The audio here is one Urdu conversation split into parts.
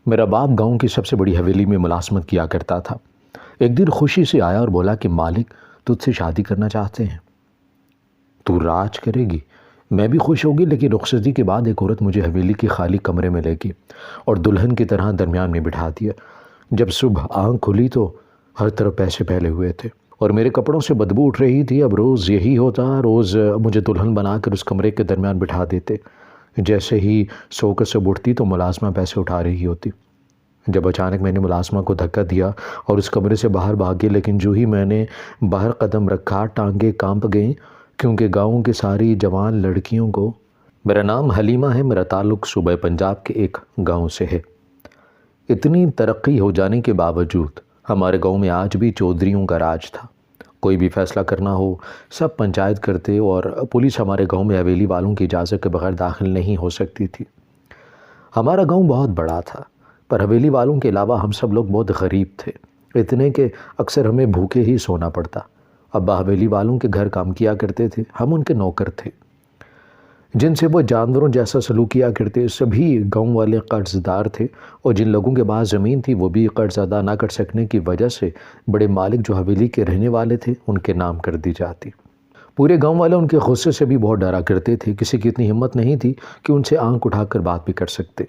میرا باپ گاؤں کی سب سے بڑی حویلی میں ملازمت کیا کرتا تھا۔ ایک دن خوشی سے آیا اور بولا کہ مالک تجھ سے شادی کرنا چاہتے ہیں، تو راج کرے گی۔ میں بھی خوش ہوگی، لیکن رخصتی کے بعد ایک عورت مجھے حویلی کے خالی کمرے میں لے گئی اور دلہن کی طرح درمیان میں بٹھا دیا۔ جب صبح آنکھ کھلی تو ہر طرف پیسے پھیلے ہوئے تھے اور میرے کپڑوں سے بدبو اٹھ رہی تھی۔ اب روز یہی ہوتا، روز مجھے دلہن بنا کر اس کمرے کے درمیان بٹھا دیتے۔ جیسے ہی سوکر سے اٹھتی تو ملازمہ پیسے اٹھا رہی ہوتی۔ جب اچانک میں نے ملازمہ کو دھکا دیا اور اس کمرے سے باہر بھاگ گئی، لیکن جو ہی میں نے باہر قدم رکھا ٹانگیں کانپ گئیں، کیونکہ گاؤں کی ساری جوان لڑکیوں کو… میرا نام حلیمہ ہے، میرا تعلق صوبہ پنجاب کے ایک گاؤں سے ہے۔ اتنی ترقی ہو جانے کے باوجود ہمارے گاؤں میں آج بھی چودھریوں کا راج تھا۔ کوئی بھی فیصلہ کرنا ہو سب پنچایت کرتے اور پولیس ہمارے گاؤں میں حویلی والوں کی اجازت کے بغیر داخل نہیں ہو سکتی تھی۔ ہمارا گاؤں بہت بڑا تھا، پر حویلی والوں کے علاوہ ہم سب لوگ بہت غریب تھے، اتنے کہ اکثر ہمیں بھوکے ہی سونا پڑتا۔ ابا حویلی والوں کے گھر کام کیا کرتے تھے، ہم ان کے نوکر تھے، جن سے وہ جانوروں جیسا سلوک کیا کرتے۔ سبھی گاؤں والے قرض دار تھے اور جن لوگوں کے پاس زمین تھی وہ بھی قرض ادا نہ کر سکنے کی وجہ سے بڑے مالک جو حویلی کے رہنے والے تھے ان کے نام کر دی جاتی۔ پورے گاؤں والے ان کے غصے سے بھی بہت ڈرا کرتے تھے، کسی کی اتنی ہمت نہیں تھی کہ ان سے آنکھ اٹھا کر بات بھی کر سکتے۔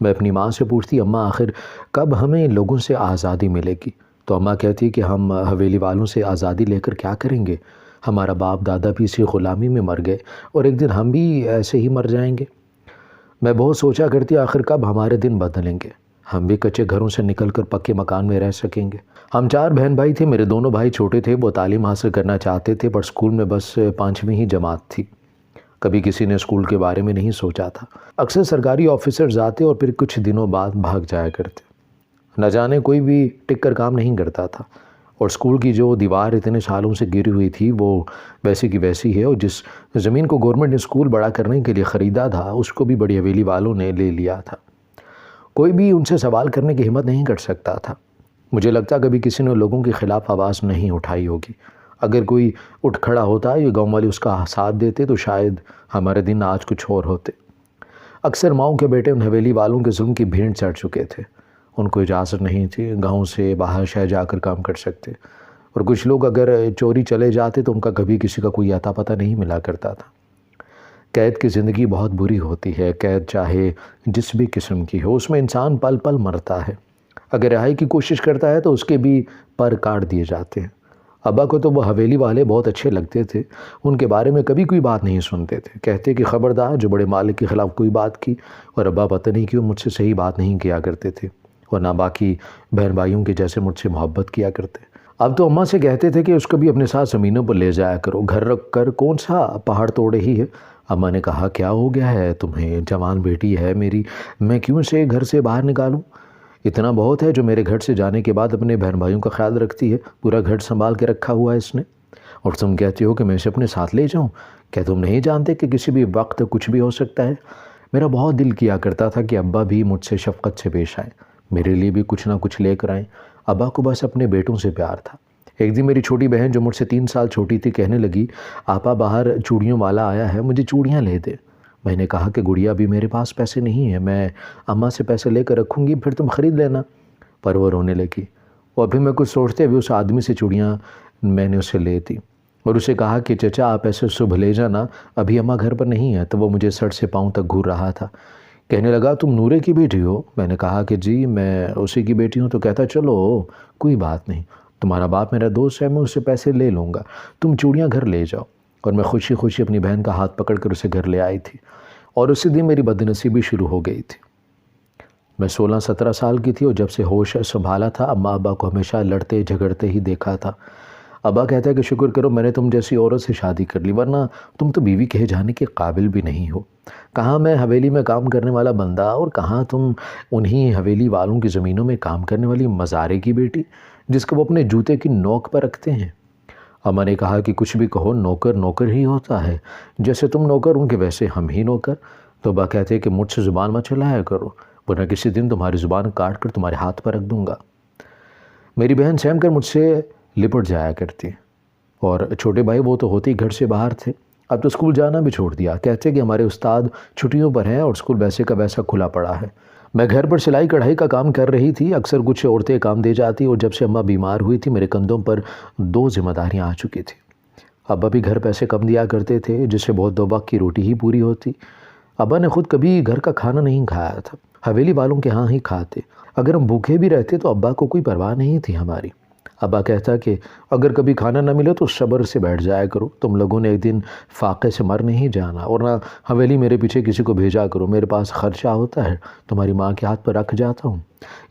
میں اپنی ماں سے پوچھتی، اماں آخر کب ہمیں ان لوگوں سے آزادی ملے گی؟ تو اماں کہتی کہ ہم حویلی والوں سے آزادی لے کر کیا کریں گے؟ ہمارا باپ دادا بھی اسی غلامی میں مر گئے اور ایک دن ہم بھی ایسے ہی مر جائیں گے۔ میں بہت سوچا کرتی آخر کب ہمارے دن بدلیں گے، ہم بھی کچے گھروں سے نکل کر پکے مکان میں رہ سکیں گے۔ ہم 4 بہن بھائی تھے، میرے دونوں بھائی چھوٹے تھے، وہ تعلیم حاصل کرنا چاہتے تھے، پر اسکول میں بس 5ویں ہی جماعت تھی۔ کبھی کسی نے اسکول کے بارے میں نہیں سوچا تھا۔ اکثر سرکاری آفیسرز آتے اور پھر کچھ دنوں بعد بھاگ جایا کرتے، نہ جانے کوئی بھی ٹک کر کام نہیں کرتا تھا، اور اسکول کی جو دیوار اتنے سالوں سے گری ہوئی تھی وہ ویسی کی ویسی ہے، اور جس زمین کو گورنمنٹ نے اسکول بڑا کرنے کے لیے خریدا تھا اس کو بھی بڑی حویلی والوں نے لے لیا تھا۔ کوئی بھی ان سے سوال کرنے کی ہمت نہیں کر سکتا تھا۔ مجھے لگتا کبھی کسی نے لوگوں کے خلاف آواز نہیں اٹھائی ہوگی۔ اگر کوئی اٹھ کھڑا ہوتا یا گاؤں والے اس کا ساتھ دیتے تو شاید ہمارے دن آج کچھ اور ہوتے۔ اکثر ماؤں کے بیٹے ان حویلی والوں کے ظلم کی بھینٹ چڑھ چکے تھے، ان کو اجازت نہیں تھی گاؤں سے باہر شہر جا کر کام کر سکتے، اور کچھ لوگ اگر چوری چلے جاتے تو ان کا کبھی کسی کا کوئی اتا پتہ نہیں ملا کرتا تھا۔ قید کی زندگی بہت بری ہوتی ہے، قید چاہے جس بھی قسم کی ہو، اس میں انسان پل پل مرتا ہے۔ اگر رہائی کی کوشش کرتا ہے تو اس کے بھی پر کاٹ دیے جاتے ہیں۔ ابا کو تو وہ حویلی والے بہت اچھے لگتے تھے، ان کے بارے میں کبھی کوئی بات نہیں سنتے تھے، کہتے کہ خبردار جو بڑے مالک کے خلاف کوئی بات کی، اور ابا پتہ نہیں کیوں مجھ سے صحیح بات نہیں کیا کرتے تھے، اور نہ باقی بہن بھائیوں کے جیسے مجھ سے محبت کیا کرتے۔ اب تو اماں سے کہتے تھے کہ اس کو بھی اپنے ساتھ زمینوں پر لے جایا کرو، گھر رکھ کر کون سا پہاڑ توڑ رہی ہے۔ اماں نے کہا کیا ہو گیا ہے تمہیں، جوان بیٹی ہے میری، میں کیوں سے گھر سے باہر نکالوں؟ اتنا بہت ہے جو میرے گھر سے جانے کے بعد اپنے بہن بھائیوں کا خیال رکھتی ہے، پورا گھر سنبھال کے رکھا ہوا ہے اس نے، اور تم کہتی ہو کہ میں اسے اپنے ساتھ لے جاؤں؟ کیا تم نہیں جانتے کہ کسی بھی وقت کچھ بھی ہو سکتا ہے؟ میرا بہت دل کیا کرتا تھا کہ ابا بھی مجھ سے شفقت سے پیش آئیں، میرے لیے بھی کچھ نہ کچھ لے کر آئیں۔ ابا کو بس اپنے بیٹوں سے پیار تھا۔ ایک دن میری چھوٹی بہن جو مجھ سے 3 سال چھوٹی تھی کہنے لگی، آپا باہر چوڑیوں والا آیا ہے، مجھے چوڑیاں لے دے۔ میں نے کہا کہ گڑیا ابھی میرے پاس پیسے نہیں ہیں، میں اماں سے پیسے لے کر رکھوں گی، پھر تم خرید لینا۔ پر وہ رونے لگی، اور پھر میں کچھ سوچتے ہوئے اس آدمی سے چوڑیاں میں نے اسے لے دی اور اسے کہا کہ چچا آپ ایسے صبح لے جانا، ابھی اماں گھر پر نہیں ہے۔ تو وہ مجھے سر سے پاؤں تک گھور رہا تھا، کہنے لگا تم نورے کی بیٹی ہو؟ میں نے کہا کہ جی میں اسی کی بیٹی ہوں۔ تو کہتا چلو کوئی بات نہیں، تمہارا باپ میرا دوست ہے، میں اس سے پیسے لے لوں گا، تم چوڑیاں گھر لے جاؤ۔ اور میں خوشی خوشی اپنی بہن کا ہاتھ پکڑ کر اسے گھر لے آئی تھی، اور اسی دن میری بدنصیبی شروع ہو گئی تھی۔ میں 16-17 سال کی تھی اور جب سے ہوش سنبھالا تھا اماں ابا کو ہمیشہ لڑتے جھگڑتے ہی دیکھا تھا۔ ابا کہتا ہے کہ شکر کرو میں نے تم جیسی عورت سے شادی کر لی، ورنہ تم تو بیوی کہے جانے کے قابل بھی نہیں ہو۔ کہاں میں حویلی میں کام کرنے والا بندہ اور کہاں تم انہی حویلی والوں کی زمینوں میں کام کرنے والی مزارے کی بیٹی، جس کو وہ اپنے جوتے کی نوک پر رکھتے ہیں۔ اماں نے کہا کہ کچھ بھی کہو نوکر نوکر ہی ہوتا ہے، جیسے تم نوکر ان کے ویسے ہم ہی نوکر۔ تو ابا کہتے کہ مجھ سے زبان مت چلایا کرو، ورنہ کسی دن تمہاری زبان کاٹ کر تمہارے ہاتھ پر رکھ دوں گا۔ میری بہن سہم کر مجھ سے لپٹ جایا کرتی، اور چھوٹے بھائی وہ تو ہوتے ہی گھر سے باہر تھے، اب تو اسکول جانا بھی چھوڑ دیا، کہتے کہ ہمارے استاد چھٹیوں پر ہیں اور اسکول ویسے کا ویسا کھلا پڑا ہے۔ میں گھر پر سلائی کڑھائی کا کام کر رہی تھی۔ اکثر کچھ عورتیں کام دے جاتی اور جب سے اماں بیمار ہوئی تھی میرے کندھوں پر 2 ذمہ داریاں آ چکی تھی۔ ابا بھی گھر پیسے کم دیا کرتے تھے جس سے بہت 2 وقت کی روٹی ہی پوری ہوتی۔ ابا نے خود کبھی گھر کا کھانا نہیں کھایا تھا، حویلی والوں کے ہاں ہی کھاتے۔ اگر ہم بھوکے بھی رہتے تو ابا کو کوئی پرواہ نہیں تھی ہماری۔ ابا کہتا کہ اگر کبھی کھانا نہ ملے تو صبر سے بیٹھ جایا کرو، تم لوگوں نے ایک دن فاقے سے مر نہیں جانا، اور نہ حویلی میرے پیچھے کسی کو بھیجا کرو، میرے پاس خرچہ ہوتا ہے تمہاری ماں کے ہاتھ پر رکھ جاتا ہوں۔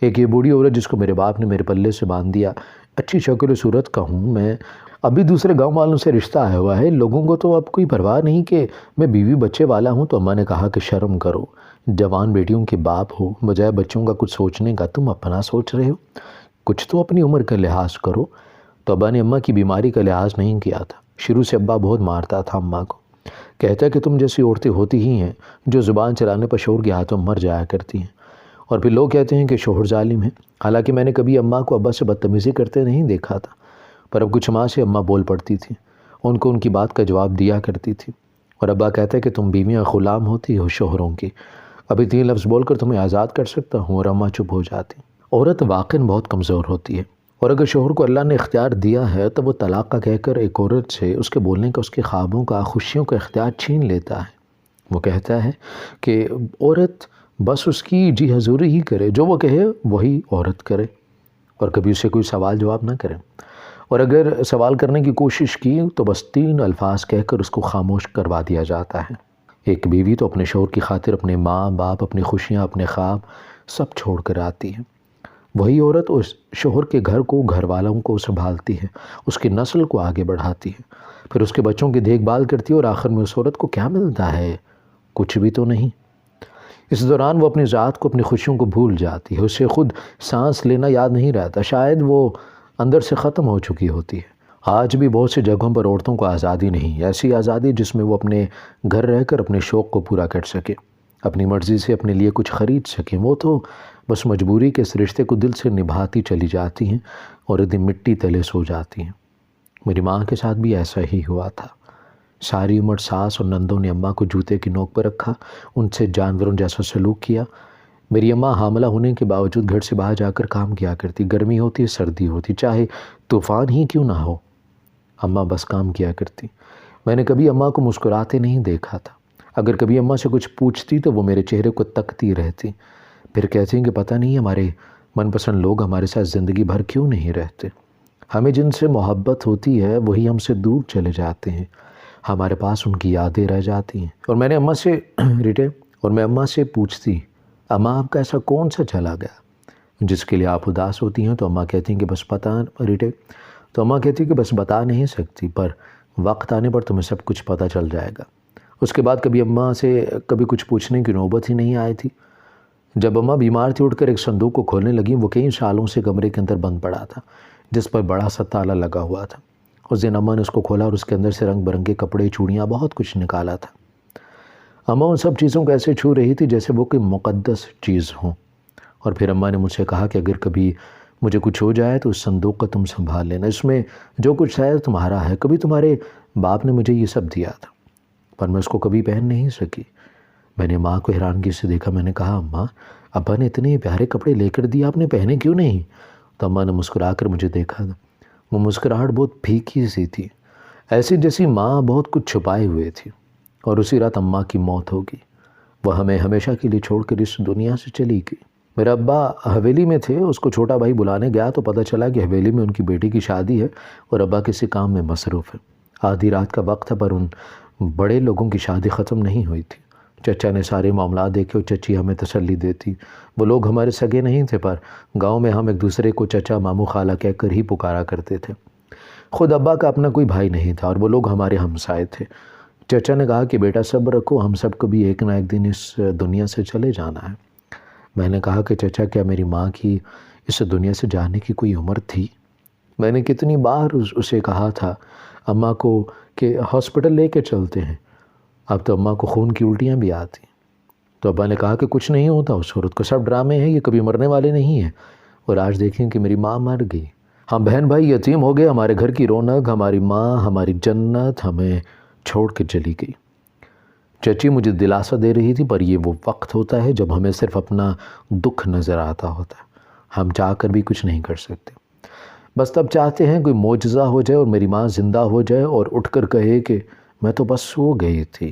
ایک یہ بوڑھی عورت جس کو میرے باپ نے میرے پلے سے باندھ دیا، اچھی شکل و صورت کا ہوں میں، ابھی دوسرے گاؤں والوں سے رشتہ آیا ہوا ہے، لوگوں کو تو اب کوئی پرواہ نہیں کہ میں بیوی بچے والا ہوں۔ تو اماں نے کہا کہ شرم کرو، جوان بیٹیوں کے باپ ہو، بجائے بچوں کا کچھ سوچنے کا تم اپنا سوچ رہے ہو، کچھ تو اپنی عمر کا لحاظ کرو۔ تو ابا نے اماں کی بیماری کا لحاظ نہیں کیا تھا۔ شروع سے ابا بہت مارتا تھا اماں کو، کہتا کہ تم جیسی عورتیں ہوتی ہی ہیں جو زبان چلانے پر شوہر کے ہاتھوں مر جایا کرتی ہیں، اور پھر لوگ کہتے ہیں کہ شوہر ظالم ہے۔ حالانکہ میں نے کبھی اماں کو ابا سے بدتمیزی کرتے نہیں دیکھا تھا، پر اب کچھ ماہ سے اماں بول پڑتی تھی، ان کو ان کی بات کا جواب دیا کرتی تھی، اور ابا کہتا ہے کہ تم بیویاں غلام ہوتی ہو شوہروں کی، ابھی 3 لفظ بول کر تمہیں آزاد کر سکتا ہوں، اور اماں چپ ہو جاتی۔ عورت واقعاً بہت کمزور ہوتی ہے، اور اگر شوہر کو اللہ نے اختیار دیا ہے تو وہ طلاق کا کہہ کر ایک عورت سے اس کے بولنے کا، اس کے خوابوں کا، خوشیوں کا اختیار چھین لیتا ہے۔ وہ کہتا ہے کہ عورت بس اس کی جی حضوری ہی کرے، جو وہ کہے وہی عورت کرے، اور کبھی اسے کوئی سوال جواب نہ کرے، اور اگر سوال کرنے کی کوشش کی تو بس 3 الفاظ کہہ کر اس کو خاموش کروا دیا جاتا ہے۔ ایک بیوی تو اپنے شوہر کی خاطر اپنے ماں باپ، اپنی خوشیاں، اپنے خواب سب چھوڑ کر آتی ہے۔ وہی عورت اس شوہر کے گھر کو، گھر والوں کو سنبھالتی ہے، اس کی نسل کو آگے بڑھاتی ہے، پھر اس کے بچوں کی دیکھ بھال کرتی ہے، اور آخر میں اس عورت کو کیا ملتا ہے؟ کچھ بھی تو نہیں۔ اس دوران وہ اپنی ذات کو، اپنی خوشیوں کو بھول جاتی ہے، اسے خود سانس لینا یاد نہیں رہتا، شاید وہ اندر سے ختم ہو چکی ہوتی ہے۔ آج بھی بہت سی جگہوں پر عورتوں کو آزادی نہیں، ایسی آزادی جس میں وہ اپنے گھر رہ کر اپنے شوق کو پورا کر سکے، اپنی مرضی سے اپنے لیے کچھ خرید سکیں۔ وہ تو بس مجبوری کے اس رشتے کو دل سے نبھاتی چلی جاتی ہیں اور ایک دن مٹی تلے سو جاتی ہیں۔ میری ماں کے ساتھ بھی ایسا ہی ہوا تھا۔ ساری عمر ساس اور نندوں نے اماں کو جوتے کی نوک پر رکھا، ان سے جانوروں جیسا سلوک کیا۔ میری اماں حاملہ ہونے کے باوجود گھر سے باہر جا کر کام کیا کرتی، گرمی ہوتی سردی ہوتی، چاہے طوفان ہی کیوں نہ ہو، اماں بس کام کیا کرتی۔ میں نے کبھی اماں کو مسکراتے نہیں دیکھا تھا۔ اگر کبھی اماں سے کچھ پوچھتی تو وہ میرے چہرے کو تکتی رہتی، پھر کہتی ہیں کہ پتہ نہیں ہمارے من پسند لوگ ہمارے ساتھ زندگی بھر کیوں نہیں رہتے، ہمیں جن سے محبت ہوتی ہے وہی ہم سے دور چلے جاتے ہیں، ہمارے پاس ان کی یادیں رہ جاتی ہیں۔ اور میں اماں سے پوچھتی، اماں آپ کا ایسا کون سا چلا گیا جس کے لیے آپ اداس ہوتی ہیں؟ تو اماں کہتی ہیں کہ بس تو اماں کہتی کہ بس بتا نہیں سکتی، پر وقت آنے پر تمہیں سب کچھ پتہ چل جائے گا۔ اس کے بعد کبھی اماں سے کبھی کچھ پوچھنے کی نوبت ہی نہیں آئی تھی۔ جب اماں بیمار تھی اٹھ کر ایک صندوق کو کھولنے لگیں، وہ کئی سالوں سے کمرے کے اندر بند پڑا تھا جس پر بڑا سا تالا لگا ہوا تھا۔ اس دن اماں نے اس کو کھولا اور اس کے اندر سے رنگ برنگے کپڑے، چوڑیاں، بہت کچھ نکالا تھا۔ اماں ان سب چیزوں کو ایسے چھو رہی تھی جیسے وہ کوئی مقدس چیز ہوں، اور پھر اماں نے مجھ سے کہا کہ اگر کبھی مجھے کچھ ہو جائے تو اس صندوق کو تم سنبھال لینا، اس میں جو کچھ ہے تمہارا ہے، کبھی تمہارے باپ نے مجھے یہ سب دیا تھا پر میں اس کو کبھی پہن نہیں سکی۔ میں نے ماں کو حیرانگی سے دیکھا، میں نے کہا اماں ابا نے اتنے پیارے کپڑے لے کر دیے، آپ نے پہنے کیوں نہیں؟ تو اماں نے مسکرا کر مجھے دیکھا، وہ مسکراہٹ بہت پھیکی سی تھی، ایسی جیسی ماں بہت کچھ چھپائے ہوئے تھی۔ اور اسی رات اماں کی موت ہو گئی، وہ ہمیں ہمیشہ کے لیے چھوڑ کر اس دنیا سے چلی گئی۔ میرا ابا حویلی میں تھے، اس کو چھوٹا بھائی بلانے گیا تو پتہ چلا کہ حویلی میں ان کی بیٹی کی شادی ہے اور ابا کسی کام میں مصروف ہے۔ آدھی رات کا وقت تھا پر ان بڑے لوگوں کی شادی ختم نہیں ہوئی تھی۔ چچا نے سارے معاملات دیکھے اور چچی ہمیں تسلی دیتی۔ وہ لوگ ہمارے سگے نہیں تھے پر گاؤں میں ہم ایک دوسرے کو چچا، ماموں، خالہ کہہ کر ہی پکارا کرتے تھے۔ خود ابا کا اپنا کوئی بھائی نہیں تھا اور وہ لوگ ہمارے ہمسائے تھے۔ چچا نے کہا کہ بیٹا صبر رکھو، ہم سب کو بھی ایک نہ ایک دن اس دنیا سے چلے جانا ہے۔ میں نے کہا کہ چچا کیا میری ماں کی اس دنیا سے جانے کی کوئی عمر تھی؟ میں نے کتنی بار اسے کہا تھا اماں کو کہ ہاسپٹل لے کے چلتے ہیں، اب تو اماں کو خون کی الٹیاں بھی آتی۔ تو ابا نے کہا کہ کچھ نہیں ہوتا اس عورت کو، سب ڈرامے ہیں، یہ کبھی مرنے والے نہیں ہیں۔ اور آج دیکھیں کہ میری ماں مر گئی، ہم بہن بھائی یتیم ہو گئے، ہمارے گھر کی رونق، ہماری ماں، ہماری جنت ہمیں چھوڑ کے چلی گئی۔ چچی مجھے دلاسا دے رہی تھی، پر یہ وہ وقت ہوتا ہے جب ہمیں صرف اپنا دکھ نظر آتا ہوتا ہے، ہم چاہ کر بھی کچھ نہیں کر سکتے۔ بس تب چاہتے ہیں کوئی معجزہ ہو جائے اور میری ماں زندہ ہو جائے اور اٹھ کر کہے کہ میں تو بس سو گئی تھی۔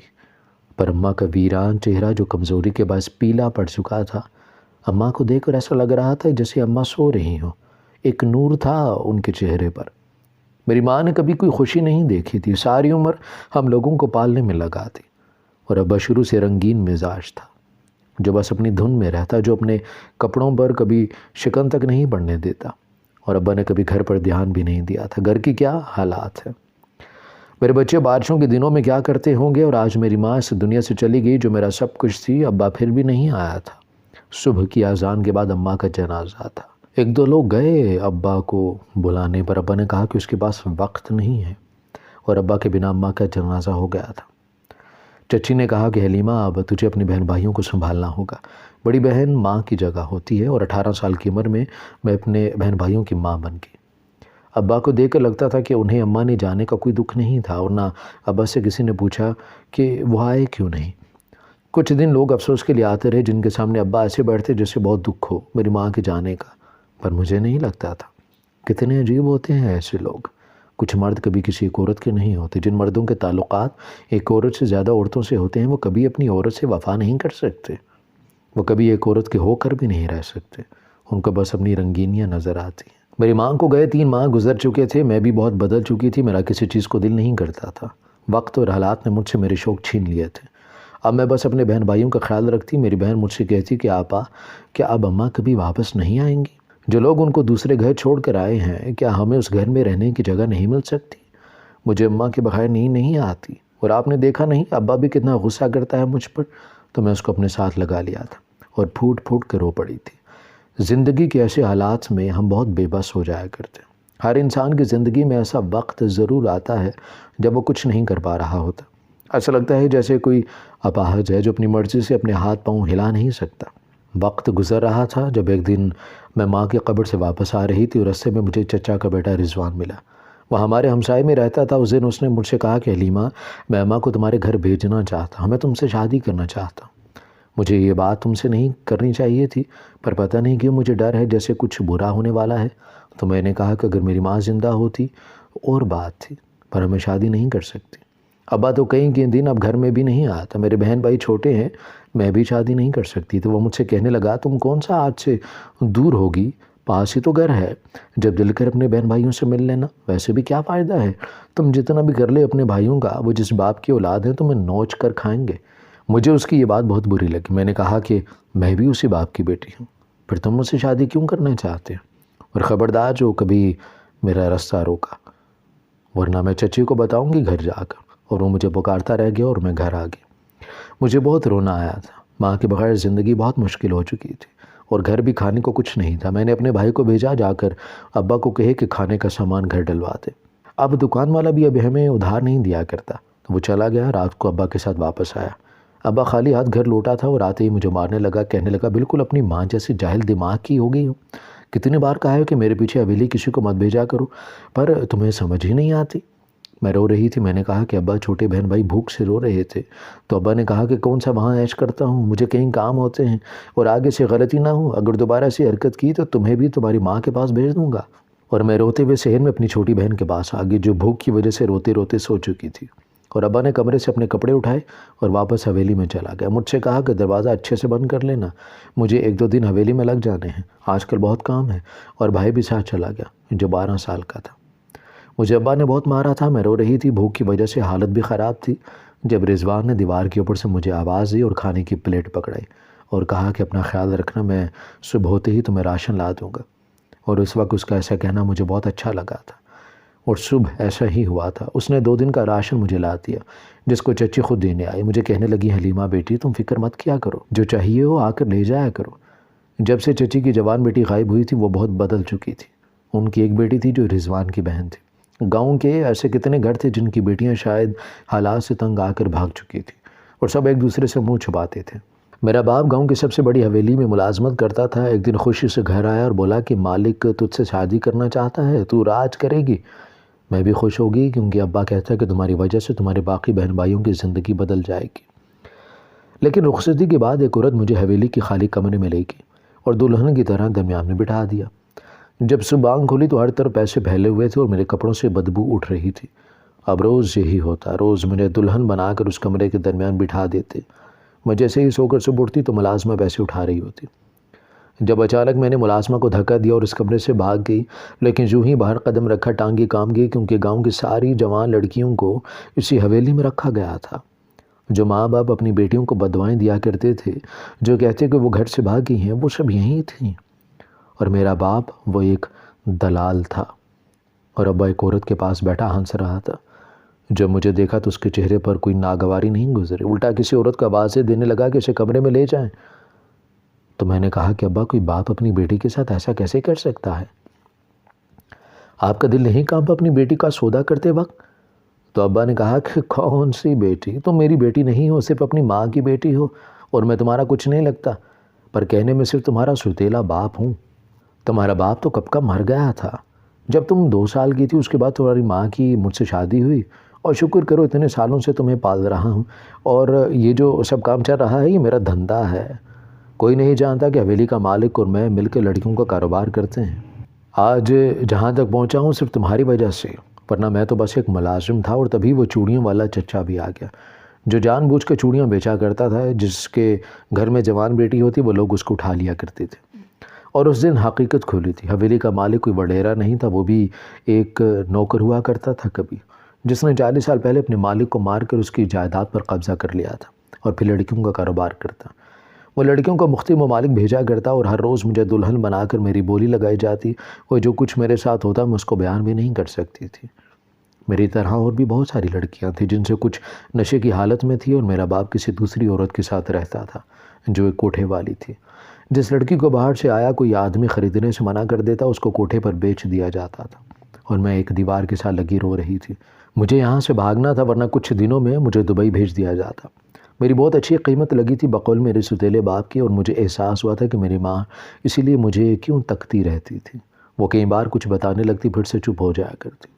پر اماں کا ویران چہرہ جو کمزوری کے باعث پیلا پڑ چکا تھا، اماں کو دیکھ کر ایسا لگ رہا تھا جیسے اماں سو رہی ہوں۔ ایک نور تھا ان کے چہرے پر۔ میری ماں نے کبھی کوئی خوشی نہیں دیکھی تھی، ساری عمر ہم لوگوں کو پالنے میں لگا تھی، اور ابا شروع سے رنگین مزاج تھا، جو بس اپنی دھن میں رہتا، جو اپنے کپڑوں پر کبھی شکن تک نہیں پڑنے دیتا، اور ابا نے کبھی گھر پر دھیان بھی نہیں دیا تھا۔ گھر کی کیا حالات ہیں، میرے بچے بارشوں کے دنوں میں کیا کرتے ہوں گے، اور آج میری ماں اس دنیا سے چلی گئی جو میرا سب کچھ تھی۔ ابا پھر بھی نہیں آیا تھا۔ صبح کی اذان کے بعد اماں کا جنازہ تھا۔ ایک دو لوگ گئے ابا کو بلانے پر، ابا نے کہا کہ اس کے پاس وقت نہیں ہے، اور ابا کے بنا اماں کا جنازہ ہو گیا تھا۔ چچی نے کہا کہ حلیمہ اب تجھے اپنے بہن بھائیوں کو سنبھالنا ہوگا، بڑی بہن ماں کی جگہ ہوتی ہے، اور 18 سال کی عمر میں اپنے بہن بھائیوں کی ماں بن گئی۔ ابا کو دیکھ کر لگتا تھا کہ انہیں اماں نے جانے کا کوئی دکھ نہیں تھا، اور نہ ابا سے کسی نے پوچھا کہ وہ آئے کیوں نہیں۔ کچھ دن لوگ افسوس کے لیے آتے رہے جن کے سامنے ابا ایسے بیٹھتے جیسے بہت دکھ ہو میری ماں کے جانے کا، پر مجھے نہیں لگتا تھا۔ کتنے عجیب ہوتے ہیں ایسے لوگ۔ کچھ مرد کبھی کسی ایک عورت کے نہیں ہوتے۔ جن مردوں کے تعلقات ایک عورت سے زیادہ عورتوں سے ہوتے ہیں، وہ کبھی اپنی عورت سے وفا نہیں کر سکتے، وہ کبھی ایک عورت کے ہو کر بھی نہیں رہ سکتے، ان کو بس اپنی رنگینیاں نظر آتی ہیں۔ میری ماں کو گئے 3 ماہ گزر چکے تھے، میں بھی بہت بدل چکی تھی، میرا کسی چیز کو دل نہیں کرتا تھا۔ وقت اور حالات نے مجھ سے میرے شوق چھین لیے تھے۔ اب میں بس اپنے بہن بھائیوں کا خیال رکھتی۔ میری بہن مجھ سے کہتی کہ آپا کیا اب اماں کبھی واپس نہیں آئیں گی؟ جو لوگ ان کو دوسرے گھر چھوڑ کر آئے ہیں، کیا ہمیں اس گھر میں رہنے کی جگہ نہیں مل سکتی؟ مجھے اماں کے بغیر نیند نہیں آتی، اور آپ نے دیکھا نہیں ابا بھی کتنا غصہ کرتا ہے مجھ پر، تو میں اس کو اپنے ساتھ لگا لیا تھا اور پھوٹ پھوٹ کر رو پڑی تھی۔ زندگی کے ایسے حالات میں ہم بہت بے بس ہو جایا کرتے ہیں۔ ہر انسان کی زندگی میں ایسا وقت ضرور آتا ہے جب وہ کچھ نہیں کر پا رہا ہوتا۔ ایسا لگتا ہے جیسے کوئی اپاہج ہے جو اپنی مرضی سے اپنے ہاتھ پاؤں ہلا نہیں سکتا۔ وقت گزر رہا تھا جب ایک دن میں ماں کی قبر سے واپس آ رہی تھی، اور رستے میں مجھے چچا کا بیٹا رضوان ملا۔ وہ ہمارے ہمسائے میں رہتا تھا۔ اس دن اس نے مجھ سے کہا کہ حلیمہ میں اماں کو تمہارے گھر بھیجنا چاہتا ہوں، میں تم سے شادی کرنا چاہتا ہوں۔ مجھے یہ بات تم سے نہیں کرنی چاہیے تھی، پر پتہ نہیں کیوں مجھے ڈر ہے جیسے کچھ برا ہونے والا ہے۔ تو میں نے کہا کہ اگر میری ماں زندہ ہوتی اور بات تھی، پر میں شادی نہیں کر سکتی۔ ابا تو کئی دن اب گھر میں بھی نہیں آتا، میرے بہن بھائی چھوٹے ہیں، میں بھی شادی نہیں کر سکتی۔ تو وہ مجھ سے کہنے لگا تم کون سا آج سے دور ہوگی، پاس ہی تو گھر ہے، جب دل کر اپنے بہن بھائیوں سے مل لینا، ویسے بھی کیا فائدہ ہے، تم جتنا بھی کر لے اپنے بھائیوں کا، وہ جس باپ کی اولاد ہیں تمہیں نوچ کر کھائیں گے۔ مجھے اس کی یہ بات بہت بری لگی۔ میں نے کہا کہ میں بھی اسی باپ کی بیٹی ہوں، پھر تم مجھ سے شادی کیوں کرنا چاہتے ہیں؟ اور خبردار جو کبھی میرا راستہ روکا، ورنہ میں چچی کو بتاؤں گی گھر جا کر۔ اور وہ مجھے پکارتا رہ گیا اور میں گھر آ گئی۔ مجھے بہت رونا آیا تھا۔ ماں کے بغیر زندگی بہت مشکل ہو چکی تھی، اور گھر بھی کھانے کو کچھ نہیں تھا۔ میں نے اپنے بھائی کو بھیجا جا کر ابا کو کہے کہ کھانے کا سامان گھر ڈلوا دے۔ اب دکان والا بھی اب ہمیں ادھار نہیں دیا کرتا، تو وہ چلا گیا۔ رات کو ابا کے ساتھ واپس آیا۔ ابا خالی ہاتھ گھر لوٹا تھا، اور آتے ہی مجھے مارنے لگا، کہنے لگا بالکل اپنی ماں جیسی جاہل دماغ کی ہو گئی ہو۔ کتنی بار کہا ہے کہ میرے پیچھے حویلی کسی کو مت بھیجا کرو، پر تمہیں سمجھ ہی نہیں آتی۔ میں رو رہی تھی۔ میں نے کہا کہ ابا چھوٹے بہن بھائی بھوک سے رو رہے تھے، تو ابا نے کہا کہ کون سا وہاں عیش کرتا ہوں، مجھے کہیں کام ہوتے ہیں، اور آگے سے غلطی نہ ہو، اگر دوبارہ ایسی حرکت کی تو تمہیں بھی تمہاری ماں کے پاس بھیج دوں گا۔ اور میں روتے ہوئے صحن میں اپنی چھوٹی بہن کے پاس آ گئی، جو بھوک کی وجہ سے روتے روتے سو چکی تھی۔ اور ابا نے کمرے سے اپنے کپڑے اٹھائے اور واپس حویلی میں چلا گیا۔ مجھ سے کہا کہ دروازہ اچھے سے بند کر لینا، مجھے 1-2 دن حویلی میں لگ جانے ہیں، آج کل بہت کام ہے۔ اور بھائی بھی ساتھ چلا گیا جو 12 سال کا تھا۔ مجھے ابا نے بہت مارا تھا، میں رو رہی تھی، بھوک کی وجہ سے حالت بھی خراب تھی، جب رضوان نے دیوار کے اوپر سے مجھے آواز دی اور کھانے کی پلیٹ پکڑائی اور کہا کہ اپنا خیال رکھنا، میں صبح ہوتے ہی تمہیں راشن لا دوں گا۔ اور اس وقت اس کا ایسا کہنا مجھے بہت اچھا لگا تھا، اور صبح ایسا ہی ہوا تھا۔ اس نے 2 دن کا راشن مجھے لا دیا، جس کو چچی خود دینے آئی۔ مجھے کہنے لگی حلیمہ بیٹی تم فکر مت کیا کرو، جو چاہیے ہو آ کر لے جایا کرو۔ جب سے چچی کی جوان بیٹی غائب ہوئی تھی وہ بہت بدل چکی تھی۔ ان کی ایک بیٹی تھی جو رضوان کی بہن تھی۔ گاؤں کے ایسے کتنے گھر تھے جن کی بیٹیاں شاید حالات سے تنگ آ کر بھاگ چکی تھی، اور سب ایک دوسرے سے منہ چھپاتے تھے۔ میرا باپ گاؤں کی سب سے بڑی حویلی میں ملازمت کرتا تھا۔ ایک دن خوشی سے گھر آیا اور بولا کہ مالک تجھ سے شادی کرنا چاہتا ہے، تو راج کرے گی۔ میں بھی خوش ہو گئی، کیونکہ ابا کہتا ہے کہ تمہاری وجہ سے تمہارے باقی بہن بھائیوں کی زندگی بدل جائے گی۔ لیکن رخصتی کے بعد ایک عورت مجھے حویلی کی خالی کمرے میں لے گئی اور دلہن کی طرح درمیان میں بٹھا دیا۔ جب صبح آنکھ کھلی تو ہر طرف پیسے پھیلے ہوئے تھے اور میرے کپڑوں سے بدبو اٹھ رہی تھی۔ اب روز یہی ہوتا، روز مجھے دلہن بنا کر اس کمرے کے درمیان بٹھا دیتے۔ میں جیسے ہی سو کر صبح اٹھتی تو ملازمہ پیسے اٹھا رہی ہوتی۔ جب اچانک میں نے ملازمہ کو دھکا دیا اور اس کمرے سے بھاگ گئی، لیکن جو ہی باہر قدم رکھا ٹانگی کام گئی، کیونکہ گاؤں کی ساری جوان لڑکیوں کو اسی حویلی میں رکھا گیا تھا۔ جو ماں باپ اپنی بیٹیوں کو بددعائیں دیا کرتے تھے، جو کہتے کہ وہ گھر سے بھاگی ہیں، وہ سب یہیں تھیں۔ اور میرا باپ وہ ایک دلال تھا، اور ابا ایک عورت کے پاس بیٹھا ہنس رہا تھا۔ جب مجھے دیکھا تو اس کے چہرے پر کوئی ناگواری نہیں گزری، الٹا کسی عورت کو آوازیں دینے لگا کہ اسے کمرے میں لے جائیں۔ تو میں نے کہا کہ ابا، کوئی باپ اپنی بیٹی کے ساتھ ایسا کیسے کر سکتا ہے؟ آپ کا دل نہیں کانپا اپنی بیٹی کا سودا کرتے وقت؟ تو ابا نے کہا کہ کون سی بیٹی؟ تم میری بیٹی نہیں ہو، صرف اپنی ماں کی بیٹی ہو، اور میں تمہارا کچھ نہیں لگتا، پر کہنے میں صرف تمہارا سوتیلا باپ ہوں۔ تمہارا باپ تو کب کا مر گیا تھا، جب تم 2 سال کی تھی۔ اس کے بعد تمہاری ماں کی مجھ سے شادی ہوئی، اور شکر کرو اتنے سالوں سے تمہیں پال رہا ہوں، اور یہ جو سب کام چل رہا ہے یہ میرا دھندا ہے۔ کوئی نہیں جانتا کہ حویلی کا مالک اور میں مل کے لڑکیوں کا کاروبار کرتے ہیں۔ آج جہاں تک پہنچا ہوں صرف تمہاری وجہ سے، ورنہ میں تو بس ایک ملازم تھا۔ اور تبھی وہ چوڑیوں والا چچا بھی آ گیا، جو جان بوجھ کے چوڑیاں بیچا کرتا تھا۔ جس کے گھر میں جوان بیٹی ہوتی وہ لوگ اس کو اٹھا لیا کرتے تھے۔ اور اس دن حقیقت کھلی تھی، حویلی کا مالک کوئی وڈیرا نہیں تھا، وہ بھی ایک نوکر ہوا کرتا تھا کبھی، جس نے 40 سال پہلے اپنے مالک کو مار کر اس کی جائیداد پر قبضہ کر لیا تھا، اور پھر لڑکیوں کا کاروبار کرتا۔ وہ لڑکیوں کو مختلف ممالک بھیجا کرتا، اور ہر روز مجھے دلہن بنا کر میری بولی لگائی جاتی، اور جو کچھ میرے ساتھ ہوتا میں اس کو بیان بھی نہیں کر سکتی تھی۔ میری طرح اور بھی بہت ساری لڑکیاں تھیں جن سے کچھ نشے کی حالت میں تھی، اور میرا باپ کسی دوسری عورت کے ساتھ رہتا تھا جو ایک کوٹھے والی تھی۔ جس لڑکی کو باہر سے آیا کوئی آدمی خریدنے سے منع کر دیتا، اس کو کوٹھے پر بیچ دیا جاتا تھا، اور میں ایک دیوار کے ساتھ لگی رو رہی تھی۔ مجھے یہاں سے بھاگنا تھا، ورنہ کچھ دنوں میں مجھے دبئی بھیج دیا جاتا۔ میری بہت اچھی قیمت لگی تھی بقول میرے سوتیلے باپ کی، اور مجھے احساس ہوا تھا کہ میری ماں اسی لیے مجھے کیوں تکتی رہتی تھی۔ وہ کئی بار کچھ بتانے لگتی، پھر سے چپ ہو جایا کرتی۔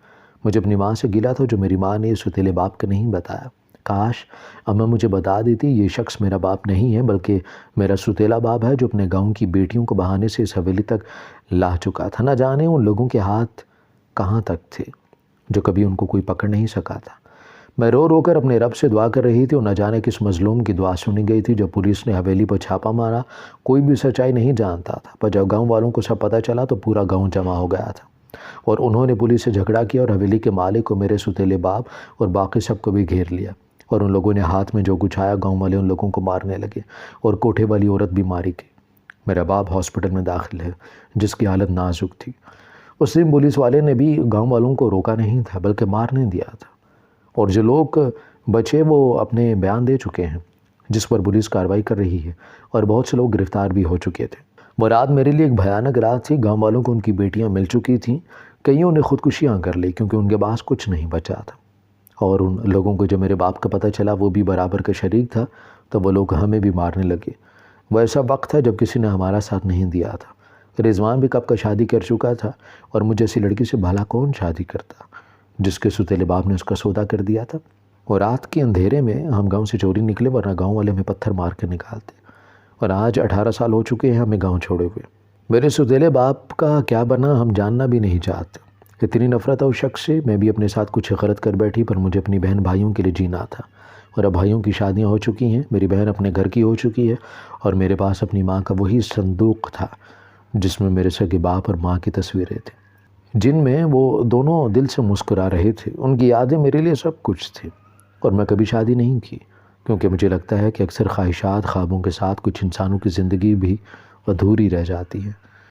مجھے اپنی ماں سے گلہ تھا جو میری ماں نے سوتیلے باپ کا نہیں بتایا۔ کاش اماں مجھے بتا دیتی یہ شخص میرا باپ نہیں ہے، بلکہ میرا سوتیلا باپ ہے جو اپنے گاؤں کی بیٹیوں کو بہانے سے اس حویلی تک لا چکا تھا۔ نہ جانے ان لوگوں کے ہاتھ کہاں تک تھے جو کبھی ان کو کوئی پکڑ نہیں سکا تھا۔ میں رو رو کر اپنے رب سے دعا کر رہی تھی، اور نہ جانے کس مظلوم کی دعا سنی گئی تھی۔ جب پولیس نے حویلی پر چھاپا مارا، کوئی بھی سچائی نہیں جانتا تھا، پر جب گاؤں والوں کو سب پتہ چلا تو پورا گاؤں جمع ہو گیا تھا، اور انہوں نے پولیس سے جھگڑا کیا، اور حویلی کے مالک کو، میرے سوتیلے باپ اور باقی سب کو بھی گھیر لیا، اور ان لوگوں نے ہاتھ میں جو کچھ آیا گاؤں والے ان لوگوں کو مارنے لگے، اور کوٹھے والی عورت بھی ماری گئی۔ میرا باپ ہاسپٹل میں داخل ہے، جس کی حالت نازک تھی۔ اس دن پولیس والے نے بھی گاؤں والوں کو روکا نہیں تھا، بلکہ مارنے دیا تھا، اور جو لوگ بچے وہ اپنے بیان دے چکے ہیں، جس پر پولیس کارروائی کر رہی ہے، اور بہت سے لوگ گرفتار بھی ہو چکے تھے۔ وہ رات میرے لیے ایک بھیانک رات تھی۔ گاؤں والوں کو ان کی بیٹیاں مل چکی تھیں، کئیوں نے خودکشیاں کر لی کیونکہ ان کے پاس کچھ نہیں بچا تھا، اور ان لوگوں کو جب میرے باپ کا پتہ چلا وہ بھی برابر کا شریک تھا، تو وہ لوگ ہمیں بھی مارنے لگے۔ وہ ایسا وقت تھا جب کسی نے ہمارا ساتھ نہیں دیا تھا۔ رضوان بھی کب کا شادی کر چکا تھا، اور مجھے ایسی لڑکی سے بھلا کون شادی کرتا جس کے سوتیلے باپ نے اس کا سودا کر دیا تھا۔ اور رات کے اندھیرے میں ہم گاؤں سے چوری نکلے، ورنہ گاؤں والے ہمیں پتھر مار کر نکالتے، اور آج 18 سال ہو چکے ہیں ہمیں گاؤں چھوڑے ہوئے۔ میرے سوتیلے باپ کا کیا بنا ہم جاننا بھی نہیں چاہتے۔ اتنی نفرت ہے اس شخص سے۔ میں بھی اپنے ساتھ کچھ غلط کر بیٹھی، پر مجھے اپنی بہن بھائیوں کے لیے جینا تھا، اور اب بھائیوں کی شادیاں ہو چکی ہیں، میری بہن اپنے گھر کی ہو چکی ہے، اور میرے پاس اپنی ماں کا وہی صندوق تھا جس میں میرے سگے باپ اور ماں کی تصویریں تھیں، جن میں وہ دونوں دل سے مسکرا رہے تھے۔ ان کی یادیں میرے لیے سب کچھ تھی، اور میں کبھی شادی نہیں کی، کیونکہ مجھے لگتا ہے کہ اکثر خواہشات خوابوں کے ساتھ کچھ انسانوں کی زندگی بھی ادھوری رہ جاتی ہے۔